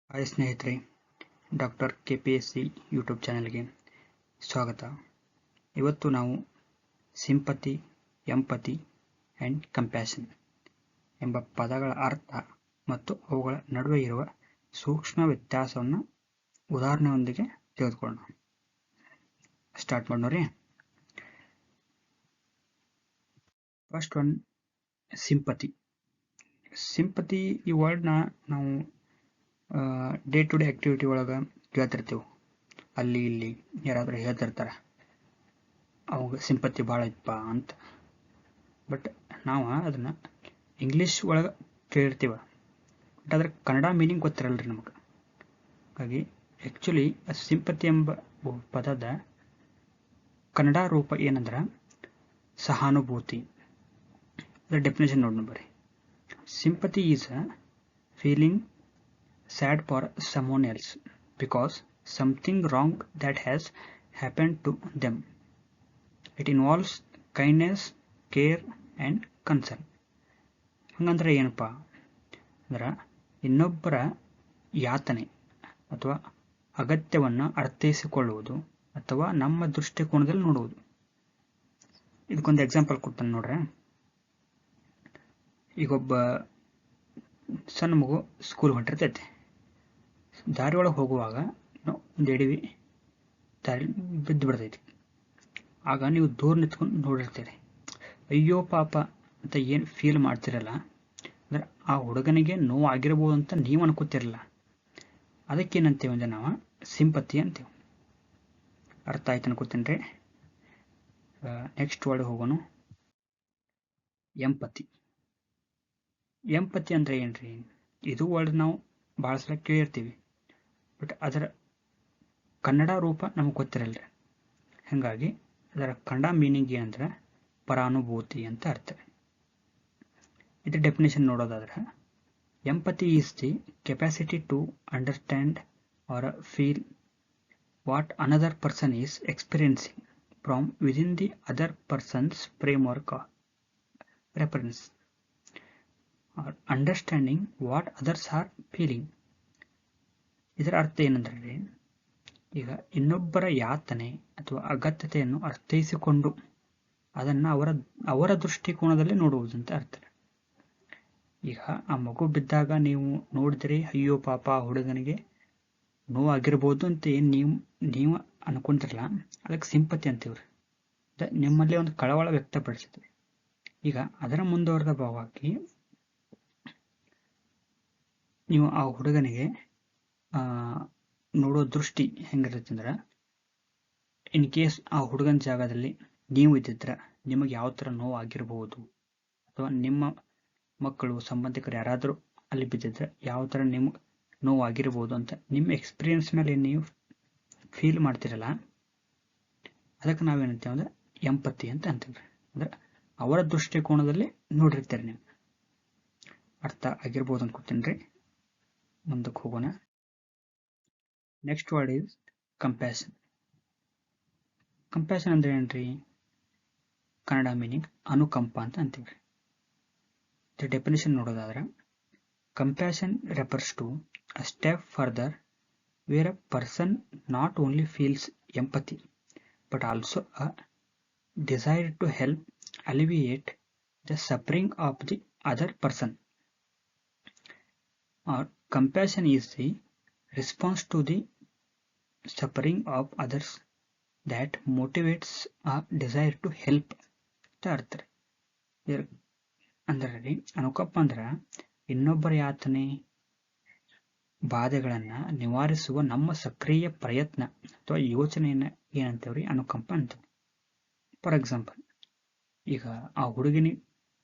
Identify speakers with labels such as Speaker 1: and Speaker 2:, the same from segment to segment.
Speaker 1: Hi ಸ್ನೇಹಿತರೆ, doctor KPSC YouTube ಚಾನೆಲ್ಗೆ ಸ್ವಾಗತ. ಇವತ್ತು ನಾವು ಸಿಂಪತಿ, ಎಂಪತಿ ಆ್ಯಂಡ್ ಕಂಪ್ಯಾಷನ್ ಎಂಬ ಪದಗಳ ಅರ್ಥ ಮತ್ತು ಅವುಗಳ ನಡುವೆ ಇರುವ ಸೂಕ್ಷ್ಮ ವ್ಯತ್ಯಾಸವನ್ನು ಉದಾಹರಣೆಯೊಂದಿಗೆ ತೆಗೆದುಕೊಳ್ಳೋಣ. ಸ್ಟಾರ್ಟ್ ಮಾಡೋರಿ. First one, sympathy. ಸಿಂಪತಿ ಈ ವರ್ಡ್ನ ನಾವು ಡೇ ಟು ಡೇ ಆ್ಯಕ್ಟಿವಿಟಿ ಒಳಗೆ ಕೇಳ್ತಿರ್ತೀವಿ. ಅಲ್ಲಿ ಇಲ್ಲಿ ಯಾರಾದರೂ ಹೇಳ್ತಿರ್ತಾರೆ ಅವಾಗ ಸಿಂಪತಿ ಭಾಳ ಇತ್ತಪ್ಪ ಅಂತ. ಬಟ್ ನಾವು ಅದನ್ನು ಇಂಗ್ಲೀಷ್ ಒಳಗೆ ಕೇಳಿರ್ತೀವ, ಬಟ್ ಅದ್ರ ಕನ್ನಡ ಮೀನಿಂಗ್ ಗೊತ್ತಿರಲ್ರಿ ನಮಗೆ. ಹಾಗಾಗಿ ಆ್ಯಕ್ಚುಲಿ ಸಿಂಪತಿ ಎಂಬ ಪದದ ಕನ್ನಡ ರೂಪ ಏನಂದ್ರೆ ಸಹಾನುಭೂತಿ. ಅದರ ಡೆಫಿನೇಷನ್ ನೋಡೋಣ ಬರ್ರಿ. Sympathy is a feeling sad for someone else because something wrong that has happened to them. It involves kindness, care and concern. ಹಂಗಂದ್ರೆ ಏನಪ್ಪ ಅಂದ್ರೆ ಇನ್ನೊಬ್ಬರ ಯಾತನೆ ಅಥವಾ ಅಗತ್ಯವನ್ನು ಅರ್ಥೈಸಿಕೊಳ್ಳುವುದು ಅಥವಾ ನಮ್ಮ ದೃಷ್ಟಿಕೋನದಲ್ಲಿ ನೋಡುವುದು. ಇದಕ್ಕೊಂದು ಎಕ್ಸಾಂಪಲ್ ಕೊಡ್ತಾನೆ ನೋಡ್ರೆ. ಈಗೊಬ್ಬ ಸಣ್ಣ ಮಗು ಸ್ಕೂಲ್ ಹೊಂಟಿರ್ತೈತೆ. ದಾರಿ ಒಳಗೆ ಹೋಗುವಾಗ ಒಂದು ಎಡವಿ ದಾರಿ ಬಿದ್ದು ಬಿಡ್ತೈತಿ. ಆಗ ನೀವು ದೂರ ನಿಂತ್ಕೊಂಡು ನೋಡಿರ್ತೀರಿ, ಅಯ್ಯೋ ಪಾಪ ಅಂತ ಏನು ಫೀಲ್ ಮಾಡ್ತಿರಲ್ಲ. ಅಂದ್ರೆ ಆ ಹುಡುಗನಿಗೆ ನೋವು ಆಗಿರ್ಬೋದು ಅಂತ ನೀವು ಅನ್ಕೋತಿರಲ್ಲ. ಅದಕ್ಕೇನಂತೀವಿ ಅಂದ್ರೆ ನಾವು ಸಿಂಪತಿ ಅಂತೀವಿ. ಅರ್ಥ ಆಯ್ತು ಅನ್ಕೋತೀನಿ ರೀ. ನೆಕ್ಸ್ಟ್ ವರ್ಡ್ ಹೋಗೋಣ. ಎಂಪತಿ. ಎಂಪತಿ ಅಂದ್ರೆ ಏನ್ರಿ? ಇದು ವರ್ಡ್ ನಾವು ಭಾಳ ಸಲ ಕೇಳಿರ್ತೀವಿ, ಬಟ್ ಅದರ ಕನ್ನಡ ರೂಪ ನಮಗೆ ಗೊತ್ತಿರಲ್ರಿ. ಹಾಗಾಗಿ ಅದರ ಕನ್ನಡ ಮೀನಿಂಗ್ ಏನಂದ್ರೆ ಪರಾನುಭೂತಿ ಅಂತ ಅರ್ಥ. ಇದ್ರ ಡೆಫಿನೇಷನ್ ನೋಡೋದಾದ್ರೆ, empathy is the capacity to understand or feel what another person is experiencing from within the other person's framework of reference or understanding what others are feeling. ಇದರ ಅರ್ಥ ಏನಂದ್ರೆ, ಈಗ ಇನ್ನೊಬ್ಬರ ಯಾತನೆ ಅಥವಾ ಅಗತ್ಯತೆಯನ್ನು ಅರ್ಥೈಸಿಕೊಂಡು ಅದನ್ನು ಅವರ ದೃಷ್ಟಿಕೋನದಲ್ಲಿ ನೋಡುವುದು ಅಂತ ಅರ್ಥ. ಈಗ ಆ ಮಗು ಬಿದ್ದಾಗ ನೀವು ನೋಡಿದ್ರಿ, ಅಯ್ಯೋ ಪಾಪ ಹುಡುಗನಿಗೆ ನೋವಾಗಿರ್ಬೋದು ಅಂತ ನೀವು ಅನ್ಕೊಂತಿರಲ್ಲ, ಅದಕ್ಕೆ ಸಿಂಪತಿ ಅಂತೀವ್ರಿ. ನಿಮ್ಮಲ್ಲಿ ಒಂದು ಕಳವಳ ವ್ಯಕ್ತಪಡಿಸುತ್ತೆ. ಈಗ ಅದರ ಮುಂದುವರೆದ ಭಾಗವಾಗಿ ನೀವು ಆ ಹುಡುಗನಿಗೆ ನೋಡೋ ದೃಷ್ಟಿ ಹೆಂಗಿರುತ್ತೆ ಅಂದ್ರೆ, ಇನ್ ಕೇಸ್ ಆ ಹುಡುಗನ ಜಾಗದಲ್ಲಿ ನೀವು ಇದ್ದಿದ್ರೆ ನಿಮಗೆ ಯಾವ ಥರ ನೋವು ಆಗಿರ್ಬೋದು, ಅಥವಾ ನಿಮ್ಮ ಮಕ್ಕಳು ಸಂಬಂಧಿಕರು ಯಾರಾದರೂ ಅಲ್ಲಿ ಬಿದ್ದಿದ್ರೆ ಯಾವ ಥರ ನಿಮ್ಗೆ ನೋವು ಆಗಿರ್ಬೋದು ಅಂತ ನಿಮ್ಮ ಎಕ್ಸ್ಪೀರಿಯನ್ಸ್ ಮೇಲೆ ನೀವು ಫೀಲ್ ಮಾಡ್ತಿರಲ್ಲ, ಅದಕ್ಕೆ ನಾವೇನಂತೀವಿ ಅಂದ್ರೆ ಎಂಪತಿ ಅಂತ ಅಂತೀವಿ. ಅಂದ್ರೆ ಅವರ ದೃಷ್ಟಿಕೋನದಲ್ಲಿ ನೋಡಿರ್ತೀರಿ ನೀವು. ಅರ್ಥ ಆಗಿರ್ಬೋದು ಅನ್ಕೋತೀನಿ ರೀ. ಮುಂದಕ್ಕೆ ಹೋಗೋಣ. Next word is compassion. Compassion ಅಂದ್ರೆ ಏನ್ರಿ? ಕನ್ನಡ ಮೀನಿಂಗ್ ಅನುಕಂಪ ಅಂತ ಅಂತೀವಿ. ದ ಡೆಫಿನೇಷನ್ ನೋಡೋದಾದ್ರೆ, compassion refers to a step further where a person not only feels empathy but also a desire to help alleviate the suffering of the other person. Or compassion is the response to the suffering of others that motivates a desire to help ಅಂತ ಅರ್ಥ. ಅಂದ್ರೆ ಅನುಕಂಪ ಅಂದ್ರೆ ಇನ್ನೊಬ್ಬರ ಯಾತನೆ ಬಾಧೆಗಳನ್ನು ನಿವಾರಿಸುವ ನಮ್ಮ ಸಕ್ರಿಯ ಪ್ರಯತ್ನ ಅಥವಾ ಯೋಚನೆಯನ್ನ ಏನಂತೇವ್ರಿ? ಅನುಕಂಪ ಅಂತೀವಿ. ಫಾರ್ ಎಕ್ಸಾಂಪಲ್, ಈಗ ಆ ಹುಡುಗಿನಿಗೆ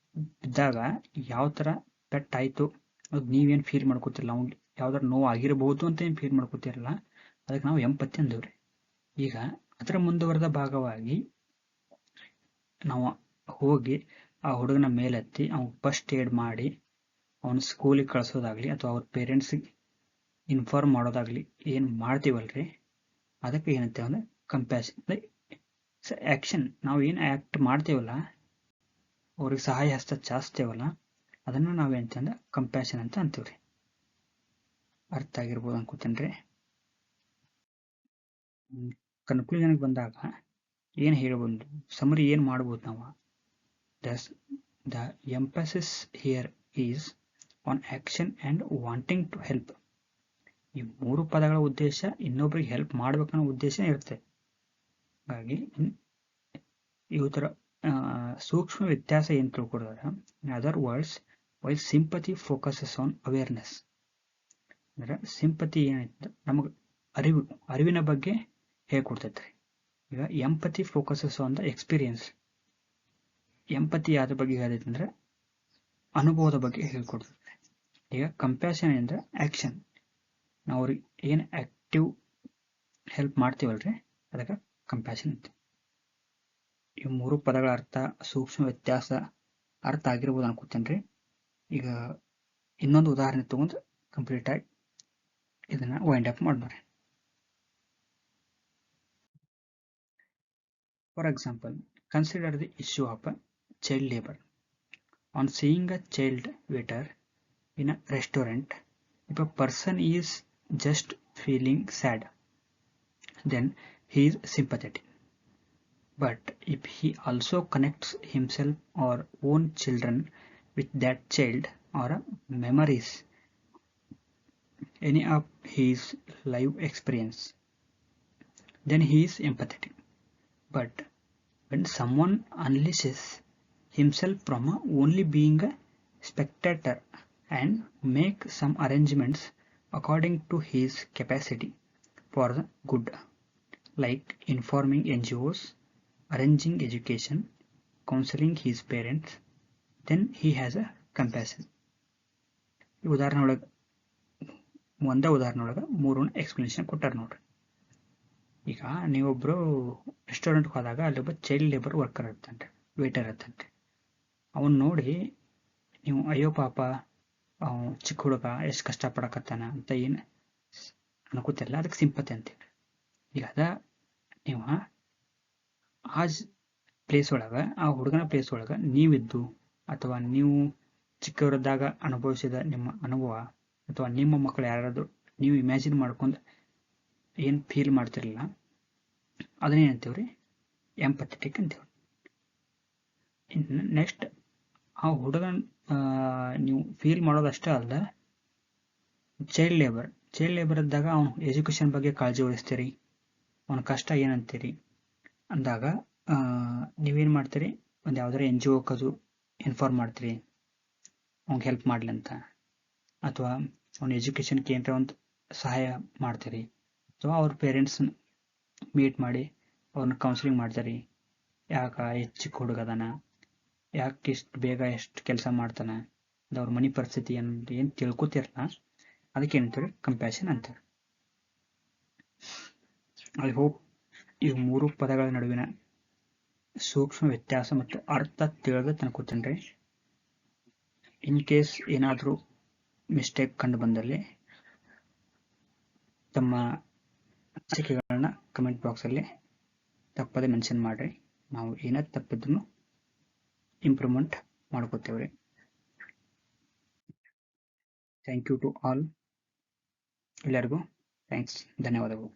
Speaker 1: ಬಿದ್ದಾಗ ಯಾವ ಥರ ಪೆಟ್ಟಾಯಿತು ಅದು ನೀವೇನು ಫೀಲ್ ಮಾಡ್ಕೋತಿರಲ್ಲ, ಅವ್ನಿಗೆ ಯಾವ್ದಾರು ನೋವು ಆಗಿರಬಹುದು ಅಂತ ಏನು ಫೀಲ್ ಮಾಡ್ಕೋತಿರಲ್ಲ, ಅದಕ್ಕೆ ನಾವು ಎಂಪತಿ ಅಂದೇವ್ರಿ. ಈಗ ಅದರ ಮುಂದುವರೆದ ಭಾಗವಾಗಿ ನಾವು ಹೋಗಿ ಆ ಹುಡುಗನ ಮೇಲೆತ್ತಿ ಅವ್ನು ಫಸ್ಟ್ ಏಡ್ ಮಾಡಿ ಅವನು ಸ್ಕೂಲಿಗೆ ಕಳಿಸೋದಾಗ್ಲಿ ಅಥವಾ ಅವ್ರ ಪೇರೆಂಟ್ಸಿಗೆ ಇನ್ಫಾರ್ಮ್ ಮಾಡೋದಾಗ್ಲಿ ಏನು ಮಾಡ್ತೀವಲ್ರಿ, ಅದಕ್ಕೆ ಏನಂತೇವೆ ಅಂದ್ರೆ ಕಂಪ್ಯಾಷನ್. ಆ್ಯಕ್ಷನ್, ನಾವು ಏನು ಆ್ಯಕ್ಟ್ ಮಾಡ್ತೇವಲ್ಲ, ಅವ್ರಿಗೆ ಸಹಾಯ ಹಸ್ತ ಚಾಚ್ತೇವಲ್ಲ, ಅದನ್ನು ನಾವೇಂತಂದ್ರೆ ಕಂಪ್ಯಾಷನ್ ಅಂತ ಅಂತೀವ್ರಿ. ಅರ್ಥ ಆಗಿರ್ಬೋದು ಅನ್ಕೋತೇನ್ರಿ. ಕನ್ಕ್ಲೂಷನ್ಗೆ ಬಂದಾಗ ಏನು ಹೇಳ್ಬೋದು, ಸಮರಿ ಏನು ಮಾಡ್ಬೋದು ನಾವು? The emphasis here is on action and wanting to help. ಈ 3 ಪದಗಳ ಉದ್ದೇಶ ಇನ್ನೊಬ್ರಿಗೆ ಹೆಲ್ಪ್ ಮಾಡ್ಬೇಕನ್ನೋ ಉದ್ದೇಶ ಇರುತ್ತೆ. ಹಾಗಾಗಿ ಇವು ಥರ ಸೂಕ್ಷ್ಮ ವ್ಯತ್ಯಾಸ ಏನು ತಿಳ್ಕೊಡ್ತಾರೆ. In other words, while sympathy focuses on awareness. ಅಂದರೆ ಸಿಂಪತಿ ಏನೈತೆ ನಮಗೆ ಅರಿವಿನ ಬಗ್ಗೆ ಹೇಳ್ಕೊಡ್ತೈತ್ರಿ. ಈಗ empathy focuses on the experience. Empathy ಯಾವ್ದ್ರ ಬಗ್ಗೆ ಹೇಳ್ತೈತೆ ಅಂದರೆ ಅನುಭವದ ಬಗ್ಗೆ ಹೇಳ್ಕೊಡ್ತೈತೆ. ಈಗ ಕಂಪ್ಯಾಷನ್ ಅಂದರೆ ಆ್ಯಕ್ಷನ್. ನಾವು ಅವ್ರಿಗೆ ಏನು ಆ್ಯಕ್ಟಿವ್ ಹೆಲ್ಪ್ ಮಾಡ್ತೀವಲ್ರಿ ಅದಕ್ಕೆ ಕಂಪ್ಯಾಷನ್ ಅಂತ. ಈ 3 ಪದಗಳ ಅರ್ಥ, ಸೂಕ್ಷ್ಮ ವ್ಯತ್ಯಾಸ ಅರ್ಥ ಆಗಿರ್ಬೋದು ಅನ್ಕೋತೇನ್ರಿ. ಈಗ ಇನ್ನೊಂದು ಉದಾಹರಣೆ ತಗೊಂಡು ಕಂಪ್ಲೀಟಾಗಿ ಇದನ್ನ ವೈಂಡ್ ಅಪ್ ಮಾಡೋಣ. For example, consider the issue of child labor. On seeing a child waiter in a restaurant, if a person is just feeling sad, then he is sympathetic. But if he also connects himself or own children with that child or memories, any of his life experience, then he is empathetic. But when someone unleashes himself from only being a spectator and make some arrangements according to his capacity for the good, like informing NGOs, arranging education, counseling his parents, then he has a compassion. ಈ ಉದಾಹರಣೆ ಒಳಗೆ ಒಂದೇ ಉದಾಹರಣೆ ಒಳಗೆ 3 explanation ಕೊಟ್ಟಾರ ನೋಡ್ರಿ. ಈಗ ನೀವೊಬ್ಬರು ರೆಸ್ಟೋರೆಂಟ್ಗೆ ಹೋದಾಗ ಅಲ್ಲೊಬ್ಬ ಚೈಲ್ಡ್ ಲೇಬರ್ ವರ್ಕರ್ ಇರ್ತಂತೆ, ವೇಟರ್ ಇರ್ತಂತೆ. ಅವನ್ನ ನೋಡಿ ನೀವು ಅಯ್ಯೋ ಪಾಪ ಚಿಕ್ಕ ಹುಡುಗ ಎಷ್ಟು ಕಷ್ಟಪಡಕತ್ತಾನ ಅಂತ ಏನು ಅನ್ಕೋತಿರಲ್ಲ, ಅದಕ್ಕೆ ಸಿಂಪತಿ ಅಂತೀವಿ. ಈಗ ಅದ ನೀವು ಆ ಪ್ಲೇಸ್ ಒಳಗೆ, ಆ ಹುಡುಗನ ಪ್ಲೇಸ್ ಒಳಗೆ ನೀವಿದ್ದು ಅಥವಾ ನೀವು ಚಿಕ್ಕವರಿದ್ದಾಗ ಅನುಭವಿಸಿದ ನಿಮ್ಮ ಅನುಭವ ಅಥವಾ ನಿಮ್ಮ ಮಕ್ಕಳು ಯಾರಾದರೂ ನೀವು ಇಮ್ಯಾಜಿನ್ ಮಾಡ್ಕೊಂಡು ಏನು ಫೀಲ್ ಮಾಡ್ತಿರಲಿಲ್ಲ ಅದನ್ನೇನಂತೀವ್ರಿ, ಎಂಪಥೆಟಿಕ್ ಅಂತೀವಿ. ಇನ್ನು ನೆಕ್ಸ್ಟ್ ಆ ಹುಡುಗನ ನೀವು ಫೀಲ್ ಮಾಡೋದಷ್ಟೇ ಅಲ್ಲ, ಚೈಲ್ಡ್ ಲೇಬರ್ ಇದ್ದಾಗ ಅವನು ಎಜುಕೇಷನ್ ಬಗ್ಗೆ ಕಾಳಜಿ ವಹಿಸ್ತೀರಿ, ಅವನ ಕಷ್ಟ ಏನಂತೀರಿ ಅಂದಾಗ ನೀವೇನು ಮಾಡ್ತೀರಿ, ಒಂದು ಯಾವ್ದಾರು NGO ಕದು ಇನ್ಫಾರ್ಮ್ ಮಾಡ್ತೀರಿ ಅವ್ನಿಗೆ ಹೆಲ್ಪ್ ಮಾಡಲಿ ಅಂತ, ಅಥವಾ ಅವ್ನ ಎಜುಕೇಷನ್ಗೆ ಏನರ ಒಂದು ಸಹಾಯ ಮಾಡ್ತೀರಿ, ಅಥವಾ ಅವ್ರ ಪೇರೆಂಟ್ಸ್ ಮೀಟ್ ಮಾಡಿ ಅವ್ರನ್ನ ಕೌನ್ಸಿಲಿಂಗ್ ಮಾಡ್ತೀರಿ. ಯಾಕೆ ಎಷ್ಟು ಚಿಕ್ಕ ಹುಡುಗದಾನ, ಯಾಕೆ ಇಷ್ಟು ಬೇಗ ಎಷ್ಟು ಕೆಲಸ ಮಾಡ್ತಾನೆ, ಅದು ಅವ್ರ ಮನೆ ಪರಿಸ್ಥಿತಿ ಏನು ತಿಳ್ಕೊತಿರಲ್ಲ, ಅದಕ್ಕೆ ಏನಂತಾರೆ ಕಂಪ್ಯಾಷನ್ ಅಂತಾರೆ. ಐ ಹೋಪ್ ಈ 3 ಪದಗಳ ನಡುವಿನ ಸೂಕ್ಷ್ಮ ವ್ಯತ್ಯಾಸ ಮತ್ತು ಅರ್ಥ ತಿಳಿದ ಅನ್ಕೋತೇನ್ರಿ. ಇನ್ ಕೇಸ್ ಏನಾದರೂ ಮಿಸ್ಟೇಕ್ ಕಂಡು ಬಂದಲ್ಲಿ ತಮ್ಮ ಅನಿಸಿಕೆಗಳನ್ನ ಕಮೆಂಟ್ ಬಾಕ್ಸಲ್ಲಿ ತಪ್ಪದೆ ಮೆನ್ಷನ್ ಮಾಡಿರಿ. ನಾವು ಏನೇ ತಪ್ಪಿದ್ರು ಇಂಪ್ರೂವ್ಮೆಂಟ್ ಮಾಡ್ಕೋತೇವ್ರಿ. Thank you to all. ಎಲ್ಲರಿಗೂ ಥ್ಯಾಂಕ್ಸ್, ಧನ್ಯವಾದಗಳು.